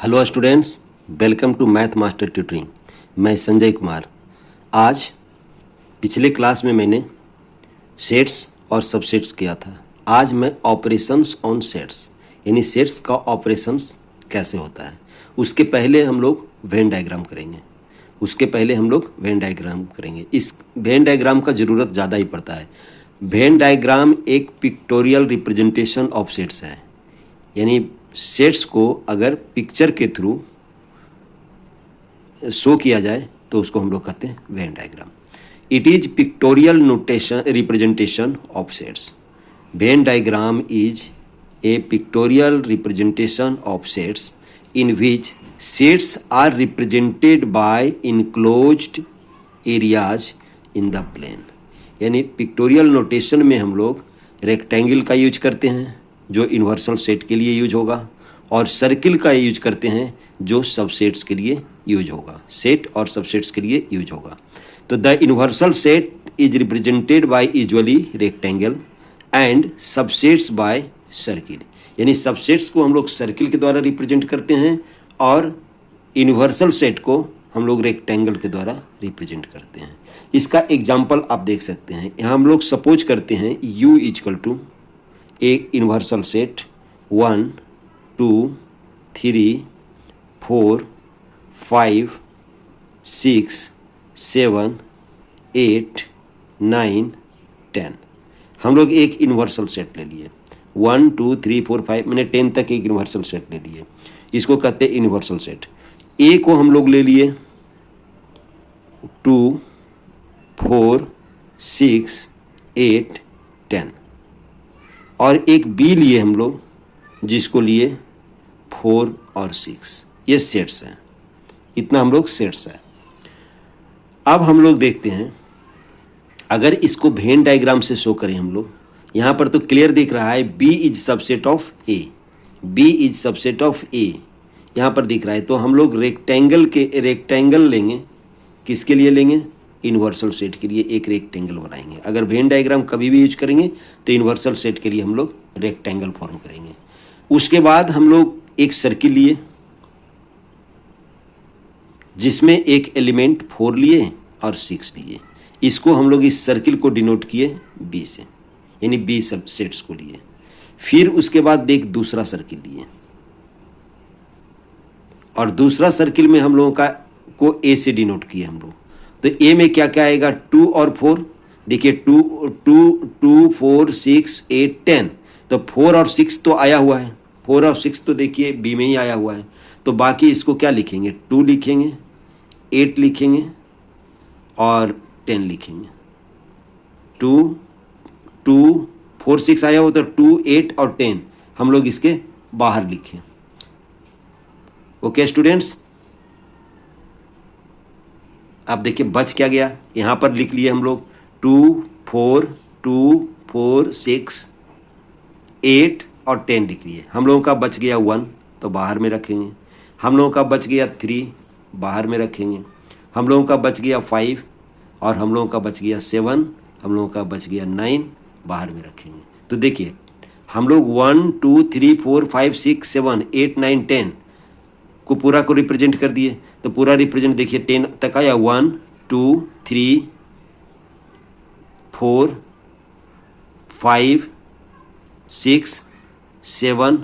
Hello students, welcome to math master tutoring. मैं संजय कुमार। आज पिछले क्लास में मैंने सेट्स और सबसेट्स किया था। आज मैं ऑपरेशंस ऑन सेट्स यानी सेट्स का ऑपरेशंस कैसे होता है उसके पहले हम लोग वेन डायग्राम करेंगे। इस वेन डायग्राम का ज़रूरत ज़्यादा ही पड़ता है। वेन डायग्राम एक पिक्टोरियल रिप्रेजेंटेशन ऑफ सेट्स है, यानी सेट्स को अगर पिक्चर के थ्रू शो किया जाए तो उसको हम लोग कहते हैं Venn diagram. It is pictorial notation representation of sets. Venn diagram is a pictorial representation of sets in which sets are represented by enclosed areas in the plane. यानी पिक्टोरियल नोटेशन में हम लोग रेक्टेंगल का use करते हैं जो universal set के लिए यूज होगा, और सर्किल का यूज करते हैं जो सबसेट्स के लिए यूज होगा, सेट और सबसेट्स के लिए यूज होगा। तो the universal set is represented by usually rectangle and subsets by circle. यानी सबसेट्स को हम लोग सर्किल के द्वारा रिप्रेजेंट करते हैं और यूनिवर्सल सेट को हम लोग रेक्टेंगल के द्वारा रिप्रेजेंट करते हैं। इसका एग्जाम्पल आप देख सकते हैं। यहाँ हम लोग सपोज करते हैं U इक्वल टू एक यूनिवर्सल सेट 1 2 3 4 5 6 7 8 9 10। हम लोग एक यूनिवर्सल सेट ले लिए 1 2 3 4 5, मैंने 10 तक एक यूनिवर्सल सेट ले लिए। इसको कहते हैं यूनिवर्सल सेट। ए को हम लोग ले लिए 2 4 6 8 10, और एक बी लिए हम लोग जिसको लिए 4 और 6। ये सेट्स हैं, इतना हम लोग सेट्स है। अब हम लोग देखते हैं अगर इसको वेन डायग्राम से शो करें हम लोग, यहाँ पर तो क्लियर दिख रहा है B is subset of A, B is subset of A यहाँ पर दिख रहा है। तो हम लोग रेक्टेंगल लेंगे, किसके लिए लेंगे? यूनिवर्सल सेट के लिए एक रेक्टेंगल बनाएंगे। अगर वेन डायग्राम कभी भी यूज करेंगे तो यूनिवर्सल सेट के लिए हम लोग रेक्टेंगल फॉर्म करेंगे। उसके बाद हम लोग एक सर्किल लिए जिसमें एक एलिमेंट 4 लिए और 6 लिए। इसको हम लोग इस सर्किल को डिनोट किए बी से, यानी बी सब सेट्स को लिए। फिर उसके बाद एक दूसरा सर्किल लिए और दूसरा सर्किल में हम लोगों को ए से डिनोट किए हम लोग। तो ए में क्या क्या आएगा? 2 और 4। देखिए 2 4 6 8 10, तो 4 और 6 तो आया हुआ है। 4 और 6 तो देखिए बी में ही आया हुआ है। तो बाकी इसको क्या लिखेंगे? 2 लिखेंगे, 8 लिखेंगे और 10 लिखेंगे। 2 4 6 आया हो तो 2 8 और 10 हम लोग इसके बाहर लिखें। ओके स्टूडेंट्स, आप देखिए बच क्या गया। यहाँ पर लिख लिए हम लोग 2 4 6 8 और 10 लिख लिए। हम लोगों का बच गया 1 तो बाहर में रखेंगे। हम लोगों का बच गया 3 बाहर में रखेंगे। हम लोगों का बच गया 5 और हम लोगों का बच गया 7, हम लोगों का बच गया 9 बाहर में रखेंगे। तो देखिए हम लोग 1 2 3 4 5 6 7 8 9 10 को पूरा को रिप्रेजेंट कर दिए। तो पूरा रिप्रेजेंट देखिए 10 तक आया। 1 2 3 4 5 6 7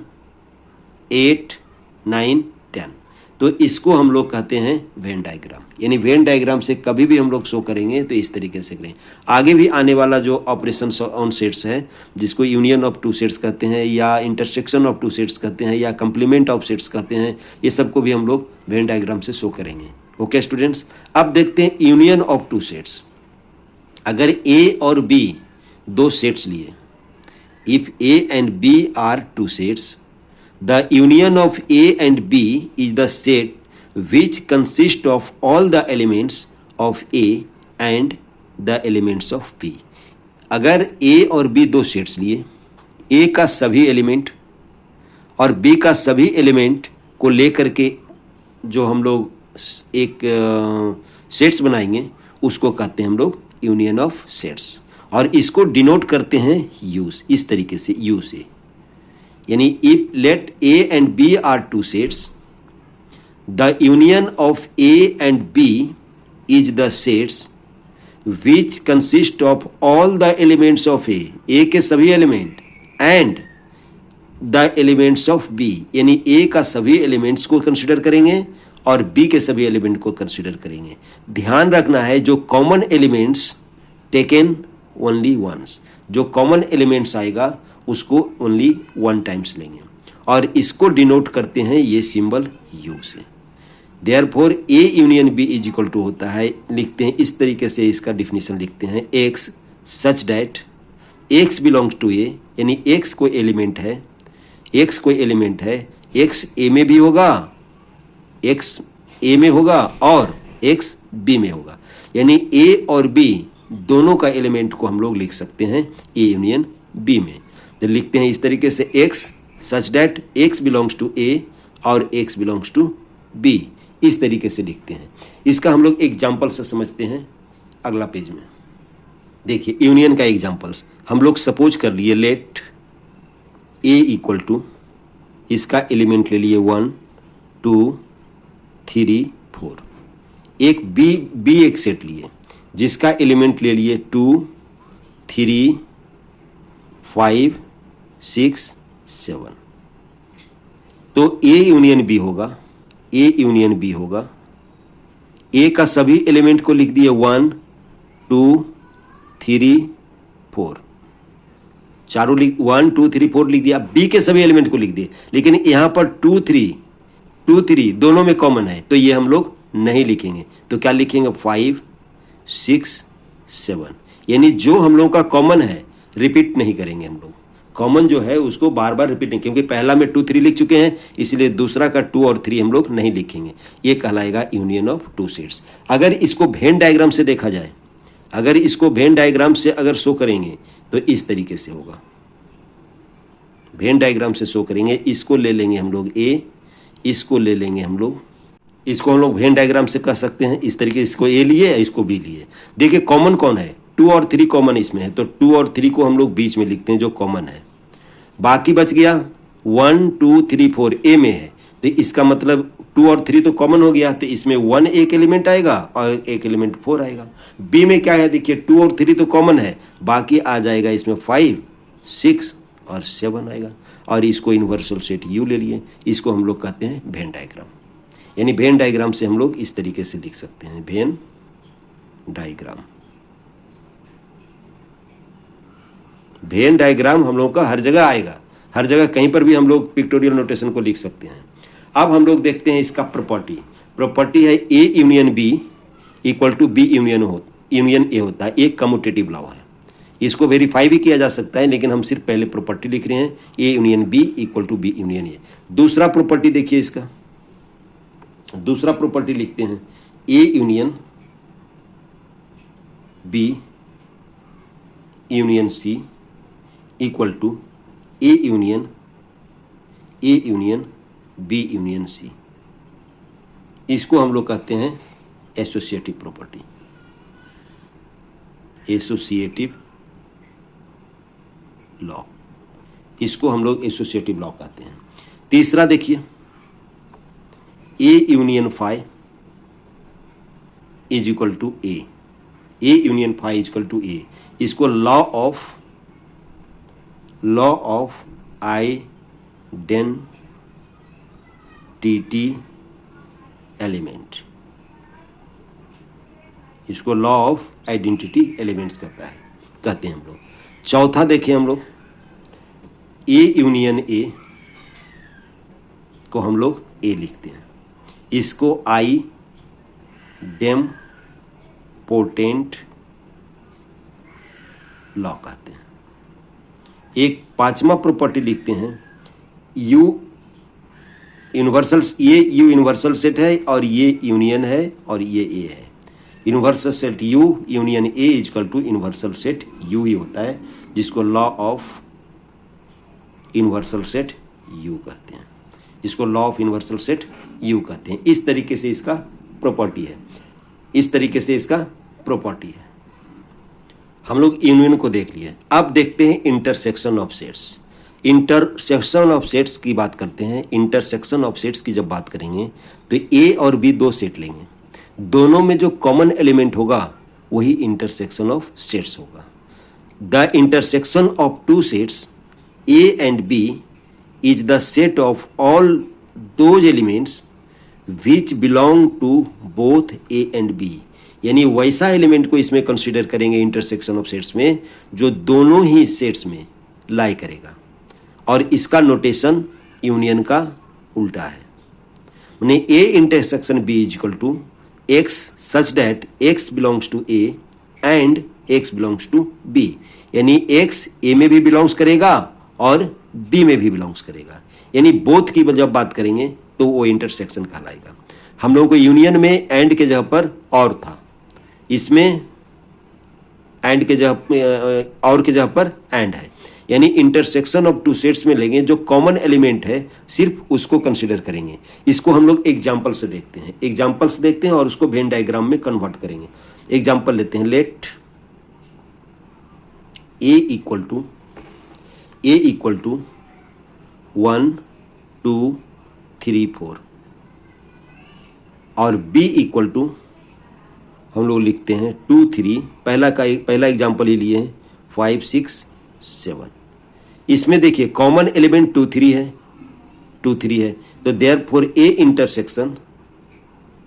8 9 10। तो इसको हम लोग कहते हैं वेन डायग्राम। यानी वेन डायग्राम से कभी भी हम लोग शो करेंगे तो इस तरीके से करें। आगे भी आने वाला जो ऑपरेशन ऑन सेट्स है जिसको यूनियन ऑफ टू सेट्स कहते हैं या इंटरसेक्शन ऑफ टू सेट्स कहते हैं या कंप्लीमेंट ऑफ सेट्स कहते हैं, ये सबको भी हम लोग वेन डायग्राम से शो करेंगे। ओके स्टूडेंट्स, अब देखते हैं यूनियन ऑफ टू सेट्स। अगर ए और बी दो सेट्स लिए, if A and B are two sets, the union of A and B is the set which consists of all the elements of A and the elements of B. अगर A और B दो sets लिए, A का सभी element और B का सभी element को लेकर के जो हम लोग एक सेट्स बनाएंगे उसको कहते हैं हम लोग यूनियन ऑफ सेट्स, और इसको डिनोट करते हैं यूज, इस तरीके से यू से। यानी if let A and B are two sets the union of A and B is the sets which consist of all the elements of A के सभी element and the elements of B, यानी A का सभी elements को consider करेंगे और B के सभी एलिमेंट को कंसिडर करेंगे। ध्यान रखना है जो common elements taken only once, जो कॉमन एलिमेंट्स आएगा उसको ओनली वन टाइम्स लेंगे और इसको डिनोट करते हैं ये सिंबल यू से। Therefore A union B is equal to होता है, लिखते हैं इस तरीके से, इसका डिफिनीशन लिखते हैं x such that x belongs to A, यानी एक्स कोई एलिमेंट है, एक्स कोई एलिमेंट है, एक्स ए में भी होगा, एक्स ए में होगा और एक्स बी में होगा, यानी ए और बी दोनों का एलिमेंट को हम लोग लिख सकते हैं ए यूनियन बी में। तो लिखते हैं इस तरीके से x such that x belongs to A और एक्स बिलोंग्स टू बी, इस तरीके से लिखते हैं। इसका हम लोग एग्जाम्पल से समझते हैं अगला पेज में। देखिए यूनियन का एग्जाम्पल्स हम लोग सपोज कर लिए, लेट ए इक्वल टू, इसका एलिमेंट ले लिए 1 2 3 4, एक बी एक सेट लिए जिसका एलिमेंट ले लिए 2 3 5 6 7, तो ए यूनियन बी होगा, ए यूनियन बी होगा। ए का सभी एलिमेंट को लिख दिए 1 2 3 4, चारों 1 2 3 4 लिख दिया। बी के सभी एलिमेंट को लिख दिए, लेकिन यहां पर 2 3 दोनों में कॉमन है तो ये हम लोग नहीं लिखेंगे, तो क्या लिखेंगे 5 6 7, यानी जो हम लोगों का कॉमन है रिपीट नहीं करेंगे हम लोग, कॉमन जो है उसको बार बार रिपीट नहीं, क्योंकि पहला में 2 3 लिख चुके हैं, इसलिए दूसरा का 2 और 3 हम लोग नहीं लिखेंगे। ये कहलाएगा यूनियन ऑफ टू सेट्स। अगर इसको वेन डायग्राम से देखा जाए, अगर इसको वेन डायग्राम से अगर शो करेंगे तो इस तरीके से होगा, वेन डायग्राम से शो करेंगे। इसको ले लेंगे हम लोग ए, इसको ले लेंगे हम लोग, इसको हम लोग वेन डायग्राम से कर सकते हैं इस तरीके, इसको ए लिए इसको बी लिए। देखिए कॉमन कौन है, 2 और 3 कॉमन इसमें है, तो 2 और 3 को हम लोग बीच में लिखते हैं जो कॉमन है। बाकी बच गया 1 2 3 4 ए में है, तो इसका मतलब 2 और 3 तो कॉमन हो गया, तो इसमें 1 एक एलिमेंट आएगा और एक एलिमेंट 4 आएगा। बी में क्या है, देखिए 2 और 3 तो कॉमन है, बाकी आ जाएगा इसमें 5 6 और 7 आएगा, और इसको यूनिवर्सल सेट यू ले लिए। इसको हम लोग कहते हैं वेन डायग्राम, यानी वेन डायग्राम से हम लोग इस तरीके से लिख सकते हैं वेन डायग्राम। वेन डायग्राम हम लोग का हर जगह आएगा, हर जगह कहीं पर भी हम लोग पिक्टोरियल नोटेशन को लिख सकते हैं। अब हम लोग देखते हैं इसका प्रॉपर्टी है A union B equal to B union A होता है, एक कम्यूटेटिव लॉ है। इसको वेरीफाई भी किया जा सकता है, लेकिन हम सिर्फ पहले प्रॉपर्टी लिख रहे हैं, A union B equal to B union A. दूसरा प्रॉपर्टी देखिए, इसका दूसरा प्रॉपर्टी लिखते हैं A union B union C equal to A union B union C. इसको हम लोग कहते हैं एसोसिएटिव प्रॉपर्टी, एसोसिएटिव लॉ, इसको हम लोग एसोसिएटिव लॉ कहते हैं। तीसरा देखिए A union phi is equal to A union phi is equal to A, इसको लॉ ऑफ आइडेंटिटी एलिमेंट, इसको लॉ ऑफ आइडेंटिटी एलिमेंट्स कहते हैं हम लोग। चौथा देखिए हम लोग ए यूनियन ए को हम लोग ए लिखते हैं, इसको आई डेम पोटेंट लॉ कहते हैं। एक पांचवा प्रॉपर्टी लिखते हैं यू यूनिवर्सल, ये यू यूनिवर्सल सेट है और ये यूनियन है और ये ए है। Universal set U union A equal to universal set U ही होता है, जिसको law of universal set U कहते हैं, इसको law of universal set U कहते हैं। इस तरीके से इसका प्रॉपर्टी है, इस तरीके से इसका प्रॉपर्टी है। हम लोग यूनियन को देख लिए, अब देखते हैं intersection of sets. Intersection of sets की बात करते हैं, इंटरसेक्शन ऑफ सेट्स की जब बात करेंगे तो ए और बी दो सेट लेंगे, दोनों में जो कॉमन एलिमेंट होगा वही इंटरसेक्शन ऑफ सेट्स होगा। The intersection of two sets A and B is the set of all those elements which belong to both A and B, यानी वैसा एलिमेंट को इसमें कंसीडर करेंगे इंटरसेक्शन ऑफ सेट्स में जो दोनों ही सेट्स में लाई करेगा, और इसका नोटेशन यूनियन का उल्टा है। माने A intersection B is equal to X such that x belongs to A and X belongs to B, यानी एक्स ए में भी बिलोंग्स करेगा और बी में भी बिलोंग्स करेगा, यानी बोथ की जब बात करेंगे तो वो इंटरसेक्शन कहलाएगा। हम लोगों को यूनियन में एंड के जगह पर और था, इसमें एंड के जगह और के जगह पर एंड है, यानी इंटरसेक्शन ऑफ टू सेट्स में लेंगे जो कॉमन एलिमेंट है सिर्फ उसको कंसीडर करेंगे। इसको हम लोग एग्जांपल से देखते हैं, एग्जांपल्स देखते हैं और उसको वेन डायग्राम में कन्वर्ट करेंगे। एग्जांपल लेते हैं, लेट ए इक्वल टू 1 2 3 4 और बी इक्वल टू हम लोग लिखते हैं 2 3, पहला एग्जांपल ही लिए हैं 5 6 7। इसमें देखिए कॉमन एलिमेंट 2 3 है, तो देयरफॉर ए इंटरसेक्शन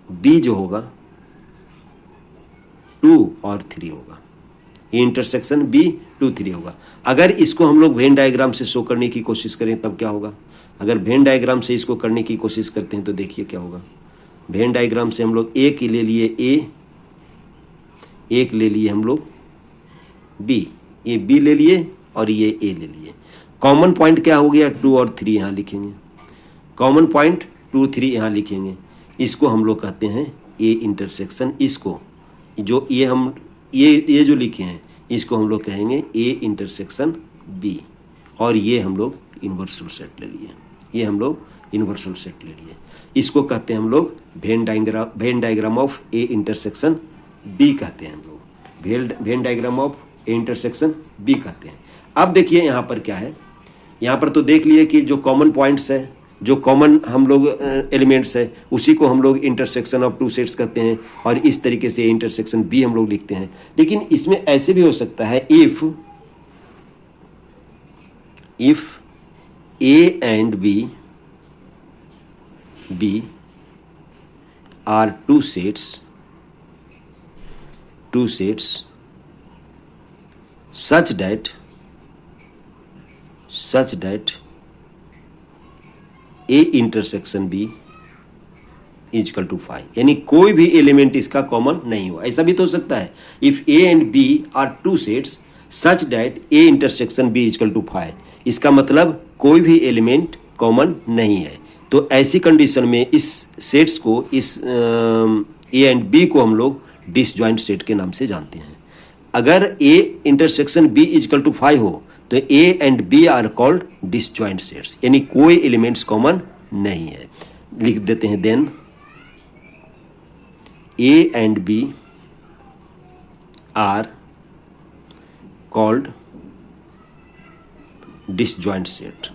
बी जो होगा 2 और 3 होगा, ये इंटरसेक्शन बी 2 3 होगा। अगर इसको हम लोग वेन डायग्राम से शो करने की कोशिश करें तब क्या होगा? अगर वेन डायग्राम से इसको करने की कोशिश करते हैं तो देखिए क्या होगा। वेन डायग्राम से हम लोग ए की ले लिए ए, एक ले लिए हम लोग बी, ये बी ले लिए और ये ए ले लिए। कॉमन पॉइंट क्या हो गया? 2 और 3 यहाँ लिखेंगे, कॉमन पॉइंट 2 3 यहाँ लिखेंगे। इसको हम लोग कहते हैं ए इंटरसेक्शन, इसको जो ये हम ये जो लिखे हैं इसको हम लोग कहेंगे ए इंटरसेक्शन बी, और ये हम लोग इन्वर्सल सेट ले लिए, ये हम लोग इन्वर्सल सेट ले लिए। इसको कहते हैं हम लोग Venn diagram of A intersection B कहते हैं हम लोग, Venn diagram of A intersection B कहते हैं। अब देखिए यहाँ पर क्या है, यहाँ पर तो देख लिए कि जो कॉमन पॉइंट्स है, जो कॉमन हम लोग एलिमेंट्स है उसी को हम लोग इंटरसेक्शन ऑफ टू सेट्स कहते हैं, और इस तरीके से इंटरसेक्शन बी हम लोग लिखते हैं। लेकिन इसमें ऐसे भी हो सकता है if A and B are two sets such that A intersection B is equal to 5, यानी कोई भी एलिमेंट इसका कॉमन नहीं हुआ। ऐसा भी तो हो सकता है if A and B are two sets such that A intersection B is equal to 5, इसका मतलब कोई भी एलिमेंट कॉमन नहीं है। तो ऐसी कंडीशन में इस सेट्स को, इस A and B को हम लोग डिसजॉइंट सेट के नाम से जानते हैं। अगर A intersection B is equal to 5 हो तो A and B are called disjoint sets, यानी कोई एलिमेंट्स कॉमन नहीं है। लिख देते हैं then A and B are called disjoint sets.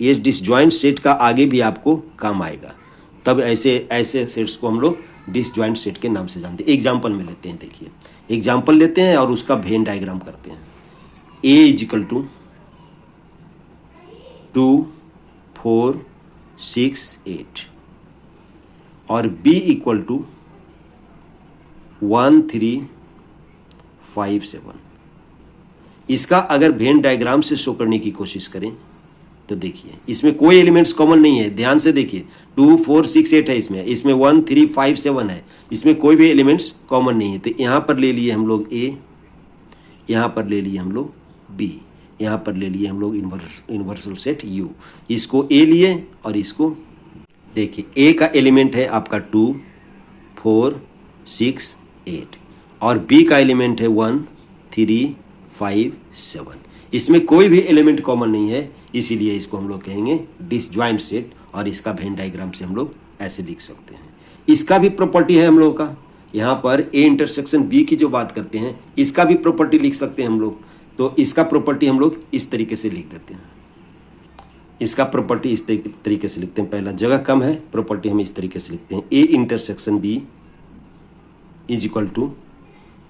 ये डिसजॉइंट सेट का आगे भी आपको काम आएगा, तब ऐसे सेट्स को हम लोग डिसजॉइंट सेट के नाम से जानते हैं। एग्जाम्पल में लेते हैं, देखिए एग्जाम्पल लेते हैं और उसका वेन डायग्राम करते हैं। ए इज इक्वल टू 2 4 6 8 और बी इक्वल टू 1 3 5 7। इसका अगर वेन डायग्राम से शो करने की कोशिश करें तो देखिए इसमें कोई एलिमेंट्स कॉमन नहीं है, ध्यान से देखिए 2 4 6 8 है, इसमें 1 3 5 7 है, इसमें कोई भी एलिमेंट्स कॉमन नहीं है। तो यहाँ पर ले लिए हम लोग ए, यहाँ पर ले लिए हम लोग बी, यहाँ पर ले लिए हम लोग इन्वर्सल सेट यू। इसको ए लिए और इसको देखिए ए का एलिमेंट है आपका 2 4 6 8 और बी का एलिमेंट है 1 3 5 7। इसमें कोई भी एलिमेंट कॉमन नहीं है, इसीलिए इसको हम लोग कहेंगे डिसजॉइंट सेट, और इसका वेन डायग्राम से हम लोग ऐसे लिख सकते हैं। इसका भी प्रॉपर्टी है हम लोगों का यहाँ पर ए इंटरसेक्शन बी की जो बात करते हैं, इसका भी प्रॉपर्टी लिख सकते हैं हम लोग। तो इसका प्रॉपर्टी हम लोग इस तरीके से लिख देते हैं, इसका प्रॉपर्टी इस तरीके से लिखते हैं। पहला जगह कम है, प्रॉपर्टी हम इस तरीके से लिखते हैं, A intersection B is equal to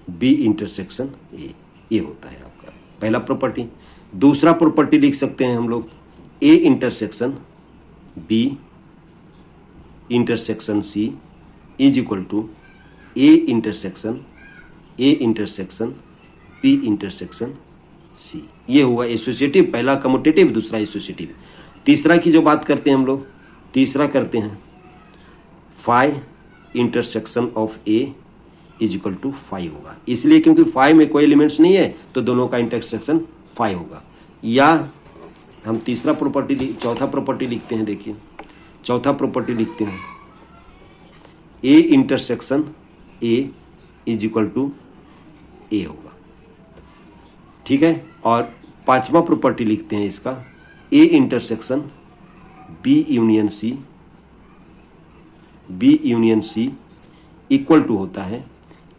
B intersection A, ये होता है आपका पहला प्रॉपर्टी। दूसरा प्रॉपर्टी लिख सकते हैं हम लोग, A intersection B intersection C is equal to A intersection B intersection C. ये हुआ एसोसिएटिव, पहला कम्यूटेटिव, दूसरा एसोसिएटिव। तीसरा की जो बात करते हैं हम लोग, तीसरा करते हैं phi intersection of A is equal to 5 होगा, इसलिए क्योंकि 5 में कोई एलिमेंट्स नहीं है तो दोनों का इंटरसेक्शन 5 होगा। या हम तीसरा प्रॉपर्टी, चौथा प्रॉपर्टी लिखते हैं। देखिए चौथा प्रॉपर्टी लिखते हैं, A intersection A is equal to A होगा, ठीक है। और पांचवा प्रॉपर्टी लिखते हैं इसका, A intersection B union C equal to होता है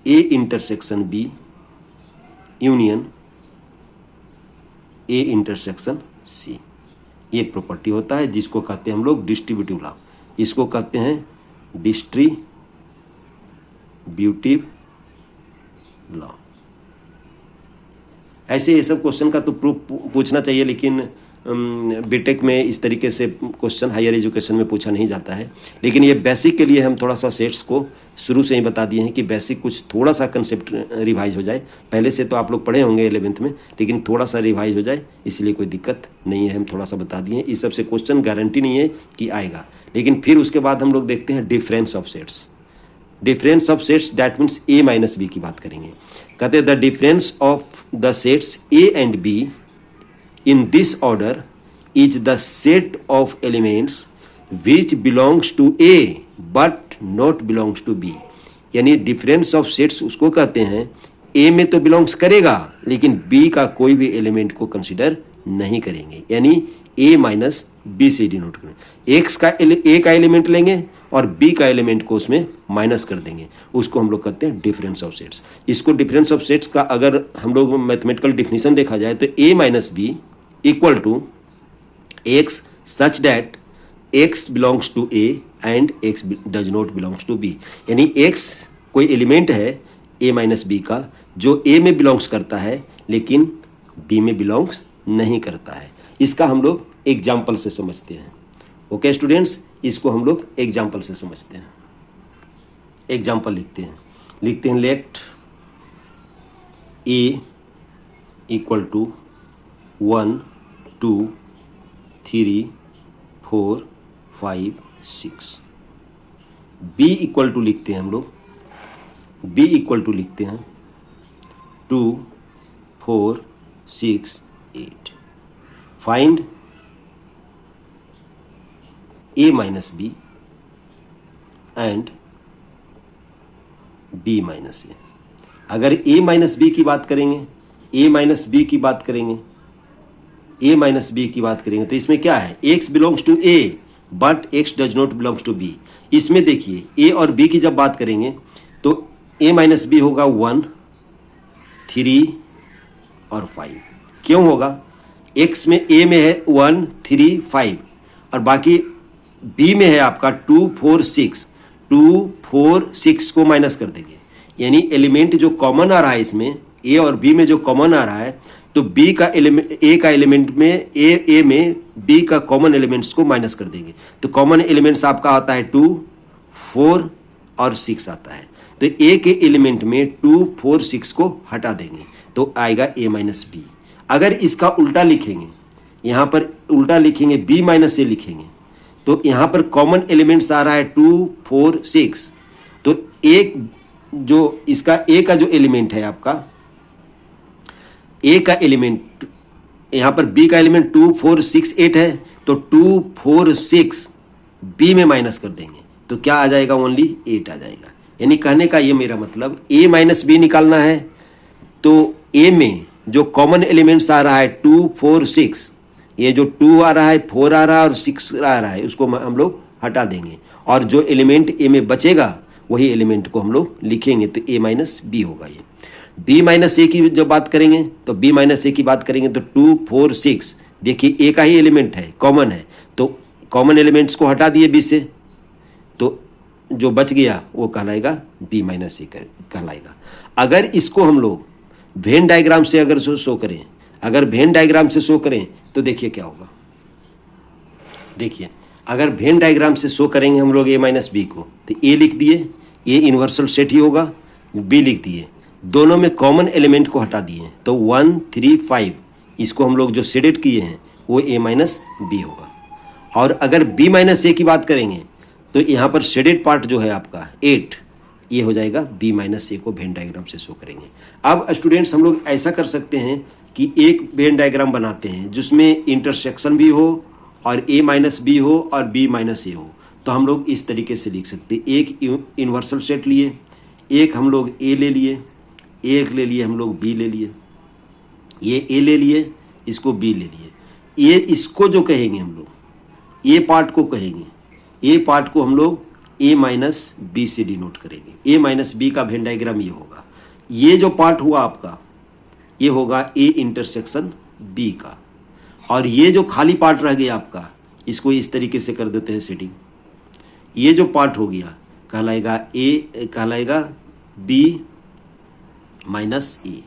A intersection B union A intersection C. ये प्रॉपर्टी होता है जिसको कहते हैं हम लोग डिस्ट्रीब्यूटिव लॉ, इसको कहते हैं डिस्ट्रीब्यूटिव लॉ। ऐसे ये सब क्वेश्चन का तो प्रूफ पूछना चाहिए, लेकिन बीटेक में इस तरीके से क्वेश्चन हायर एजुकेशन में पूछा नहीं जाता है। लेकिन ये बेसिक के लिए हम थोड़ा सा सेट्स को शुरू से ही बता दिए हैं कि बेसिक कुछ थोड़ा सा कंसेप्ट रिवाइज हो जाए। पहले से तो आप लोग पढ़े होंगे 11th में, लेकिन थोड़ा सा रिवाइज हो जाए, इसलिए कोई दिक्कत नहीं है, हम थोड़ा सा बता दिए। इस सबसे क्वेश्चन गारंटी नहीं है कि आएगा, लेकिन फिर उसके बाद हम लोग देखते हैं difference of sets. Difference of sets that means A minus B की बात करेंगे। कहते हैं the difference of the sets A and B in this order is the set of elements which belongs to A but not belongs to B। यानी difference of sets उसको कहते हैं A में तो बिलोंग्स करेगा लेकिन B का कोई भी एलिमेंट को कंसिडर नहीं करेंगे, यानी A माइनस बी से डिनोट करेंगे। A का एलिमेंट लेंगे और B का एलिमेंट को उसमें माइनस कर देंगे, उसको हम लोग कहते हैं डिफरेंस ऑफ सेट्स। इसको डिफरेंस ऑफ सेट्स का अगर हम लोग मैथमेटिकल डिफिनीशन देखा जाए तो A minus B equal to x such that x belongs to A and x does not belongs to B। यानी x कोई एलिमेंट है a माइनस बी का जो a में बिलोंग्स करता है लेकिन b में बिलोंग्स नहीं करता है। इसका हम लोग एग्जाम्पल से समझते हैं। ओके स्टूडेंट्स, इसको हम लोग एग्जाम्पल से समझते हैं। एग्जाम्पल लिखते हैं let a equal to 1 2 3 4 5 6। B equal to लिखते हैं हम लोग, बी इक्वल टू लिखते हैं 2 4 6 8। Find A minus B and B minus A. अगर ए माइनस बी की बात करेंगे, ए माइनस बी की बात करेंगे, ए माइनस बी की बात करेंगे तो इसमें क्या है, x belongs to A but x does not belongs to B. इसमें देखिए ए और बी की जब बात करेंगे तो ए माइनस बी होगा 1 3 और 5। क्यों होगा, एक्स में ए में है 1 3 5 और बाकी बी में है आपका 2 4 6। 2 4 6 को माइनस कर देंगे, यानी एलिमेंट जो कॉमन आ रहा है इसमें ए और बी में जो कॉमन आ रहा है तो बी का एलिमेंट ए का एलिमेंट में ए में बी का कॉमन एलिमेंट्स को माइनस कर देंगे। तो कॉमन एलिमेंट्स आपका आता है 2 4 और 6 आता है, तो ए के एलिमेंट में 2 4 6 को हटा देंगे तो आएगा ए माइनस बी। अगर इसका उल्टा लिखेंगे, यहाँ पर उल्टा लिखेंगे बी माइनस ए लिखेंगे तो यहाँ पर कॉमन एलिमेंट्स आ रहा है 2 4 6। तो एक जो इसका ए का जो एलिमेंट है आपका ए का एलिमेंट, यहां पर बी का एलिमेंट 2 4 6 8 है तो 2 4 6 बी में माइनस कर देंगे तो क्या आ जाएगा, ओनली 8 आ जाएगा। यानी कहने का ये मेरा मतलब ए माइनस बी निकालना है तो ए में जो कॉमन एलिमेंट्स आ रहा है 2 4 6, ये जो 2 आ रहा है 4 आ रहा है और 6 आ रहा है उसको हम लोग हटा देंगे और जो एलिमेंट ए में बचेगा वही एलिमेंट को हम लोग लिखेंगे तो ए माइनस बी होगा। ये बी माइनस ए की जब बात करेंगे तो बी माइनस ए की बात करेंगे तो 2 4 6, देखिए ए का ही एलिमेंट है, कॉमन है, तो कॉमन एलिमेंट्स को हटा दिए बी से, तो जो बच गया वो कहलाएगा बी माइनस ए कहलाएगा। अगर इसको हम लोग वेन डायग्राम से अगर शो करें, अगर वेन डायग्राम से शो करें तो देखिए क्या होगा। देखिए अगर वेन डायग्राम से शो करेंगे हम लोग ए माइनस बी को, तो ए लिख दिए, ए यूनिवर्सल सेट ही होगा, बी लिख दिए, दोनों में कॉमन एलिमेंट को हटा दिए, तो 1 3 5 इसको हम लोग जो शेडेड किए हैं वो ए माइनस बी होगा। और अगर बी माइनस ए की बात करेंगे तो यहाँ पर शेडेड पार्ट जो है आपका 8, ये हो जाएगा बी माइनस ए को वेन डायग्राम से शो करेंगे। अब स्टूडेंट्स हम लोग ऐसा कर सकते हैं कि एक वेन डायग्राम बनाते हैं जिसमें इंटरसेक्शन भी हो और ए माइनस बी हो और बी माइनस ए हो, तो हम लोग इस तरीके से लिख सकते हैं। एक यूनिवर्सल सेट लिए, एक हम लोग ए ले लिए, एक ले लिए हम लोग बी ले लिए, ये ए ले लिए, इसको बी ले लिए, ये इसको जो कहेंगे हम लोग ए पार्ट को कहेंगे, ए पार्ट को हम लोग ए माइनस बी से डिनोट करेंगे। ए माइनस बी का वेन डायग्राम ये होगा। ये जो पार्ट हुआ आपका ये होगा ए इंटरसेक्शन बी का, और ये जो खाली पार्ट रह गया आपका इसको इस तरीके से कर देते हैं सेटिंग। ये जो पार्ट हो गया कहलाएगा ए, कहलाएगा बी माइनस ए,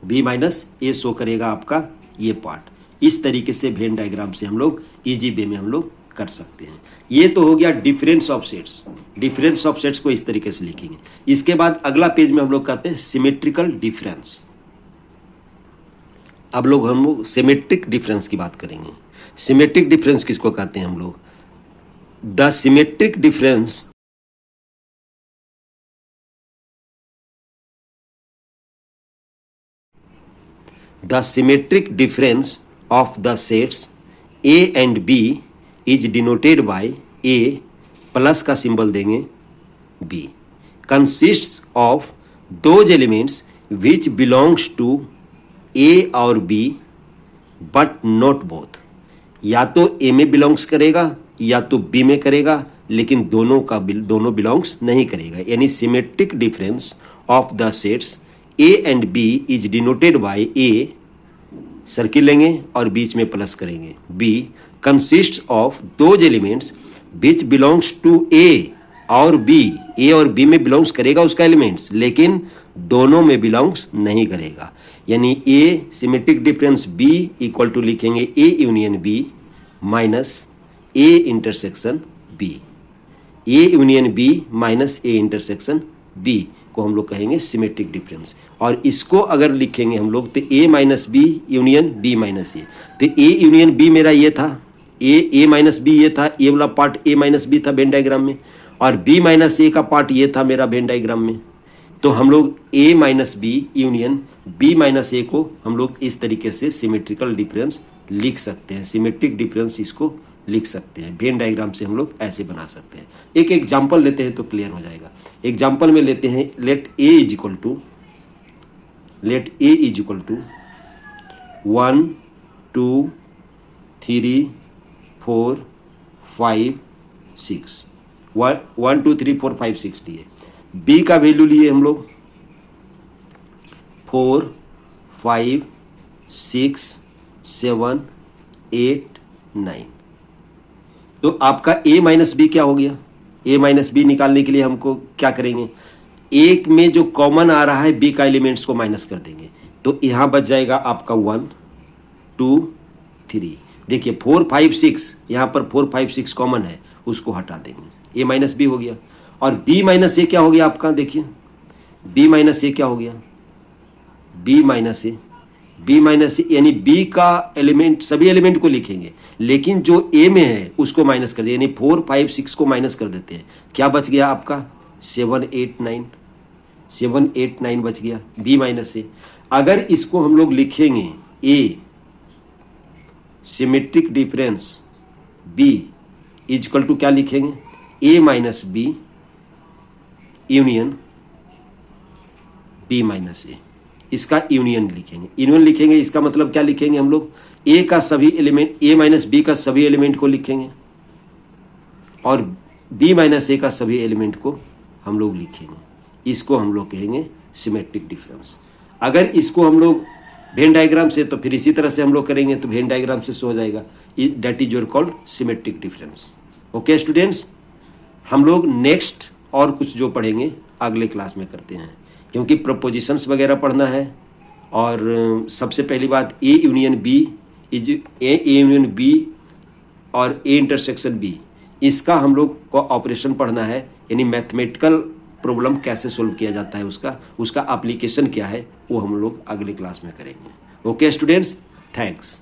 बी माइनस ए शो करेगा आपका ये पार्ट। इस तरीके से वेन डायग्राम से हम लोग इजी वे में हम लोग कर सकते हैं। ये तो हो गया difference of sets. Difference of sets को इस तरीके से लिखेंगे। इसके बाद अगला पेज में हम लोग कहते हैं सिमेट्रिकल डिफरेंस। अब लोग हम लोग सिमेट्रिक डिफरेंस की बात करेंगे। सिमेट्रिक डिफरेंस किसको कहते हैं हम लोग? The symmetric difference the symmetric difference of the sets A and B is denoted by A plus का सिंबल देंगे B, consists of those elements which belongs to A और B but not both। या तो A में belongs करेगा या तो B में करेगा, लेकिन दोनों बिलोंग्स नहीं करेगा। यानी symmetric difference of the sets A and B is denoted by A, circle लेंगे और बीच में प्लस करेंगे, B consist of those elements which belongs to A और B। A और B में बिलोंग्स करेगा उसका एलिमेंट्स, लेकिन दोनों में बिलोंग्स नहीं करेगा। यानी A symmetric difference B equal to लिखेंगे A union B minus A intersection B। A union B minus A intersection B को हम लोग कहेंगे सिमेट्रिक डिफरेंस। और इसको अगर लिखेंगे हम लोग तो A minus B union B minus A. तो A यूनियन B मेरा ये था, A माइनस बी ये था, ये वाला पार्ट A माइनस बी था वेन डायग्राम में, और B माइनस ए का पार्ट ये था मेरा वेन डायग्राम में। तो हम लोग A minus B union B minus A को हम लोग इस तरीके से सिमेट्रिकल डिफरेंस लिख सकते हैं। सिमेट्रिक डिफरेंस इसको लिख सकते हैं। वेन डायग्राम से हम लोग ऐसे बना सकते हैं। एक एग्जाम्पल लेते हैं तो क्लियर हो जाएगा। एग्जाम्पल में लेते हैं, let A is equal to 1 2 3 4 5 6, 1 2 3 4 5 6 लिए। B का वैल्यू लिए हम लोग 4 5 6 7 8 9। तो आपका A माइनस बी क्या हो गया? A माइनस बी निकालने के लिए हमको क्या करेंगे? एक में जो कॉमन आ रहा है B का एलिमेंट्स को माइनस कर देंगे, तो यहां बच जाएगा आपका 1 2 3। देखिए 4 5 6, यहां पर 4 5 6 कॉमन है, उसको हटा देंगे, A माइनस बी हो गया। और B माइनस ए क्या हो गया आपका? देखिए B माइनस ए क्या हो गया? B माइनस ए यानी B का एलिमेंट, सभी एलिमेंट को लिखेंगे, लेकिन जो A में है उसको माइनस कर दिया, यानी 4 5 6 को माइनस कर देते हैं। क्या बच गया आपका? 7 8 9 बच गया B माइनस ए। अगर इसको हम लोग लिखेंगे A symmetric difference B is equal to क्या लिखेंगे? A minus B union B minus A. इसका यूनियन लिखेंगे। इसका मतलब क्या लिखेंगे हम लोग? A का सभी एलिमेंट, A माइनस बी का सभी एलिमेंट को लिखेंगे और B माइनस ए का सभी एलिमेंट को हम लोग लिखेंगे। इसको हम लोग कहेंगे सिमेट्रिक डिफरेंस। अगर इसको हम लोग वेन डायग्राम से, तो फिर इसी तरह से हम लोग करेंगे तो वेन डायग्राम से शो हो जाएगा। That is your called symmetric difference. Okay students, हम लोग नेक्स्ट और कुछ जो पढ़ेंगे अगले क्लास में करते हैं, क्योंकि प्रपोजिशंस वगैरह पढ़ना है। और सबसे पहली बात A union B is A union B और ए इंटरसेक्शन बी, इसका हम लोग को ऑपरेशन पढ़ना है, यानी मैथमेटिकल प्रॉब्लम कैसे सोल्व किया जाता है, उसका एप्लीकेशन क्या है, वो हम लोग अगले क्लास में करेंगे। Okay students, thanks.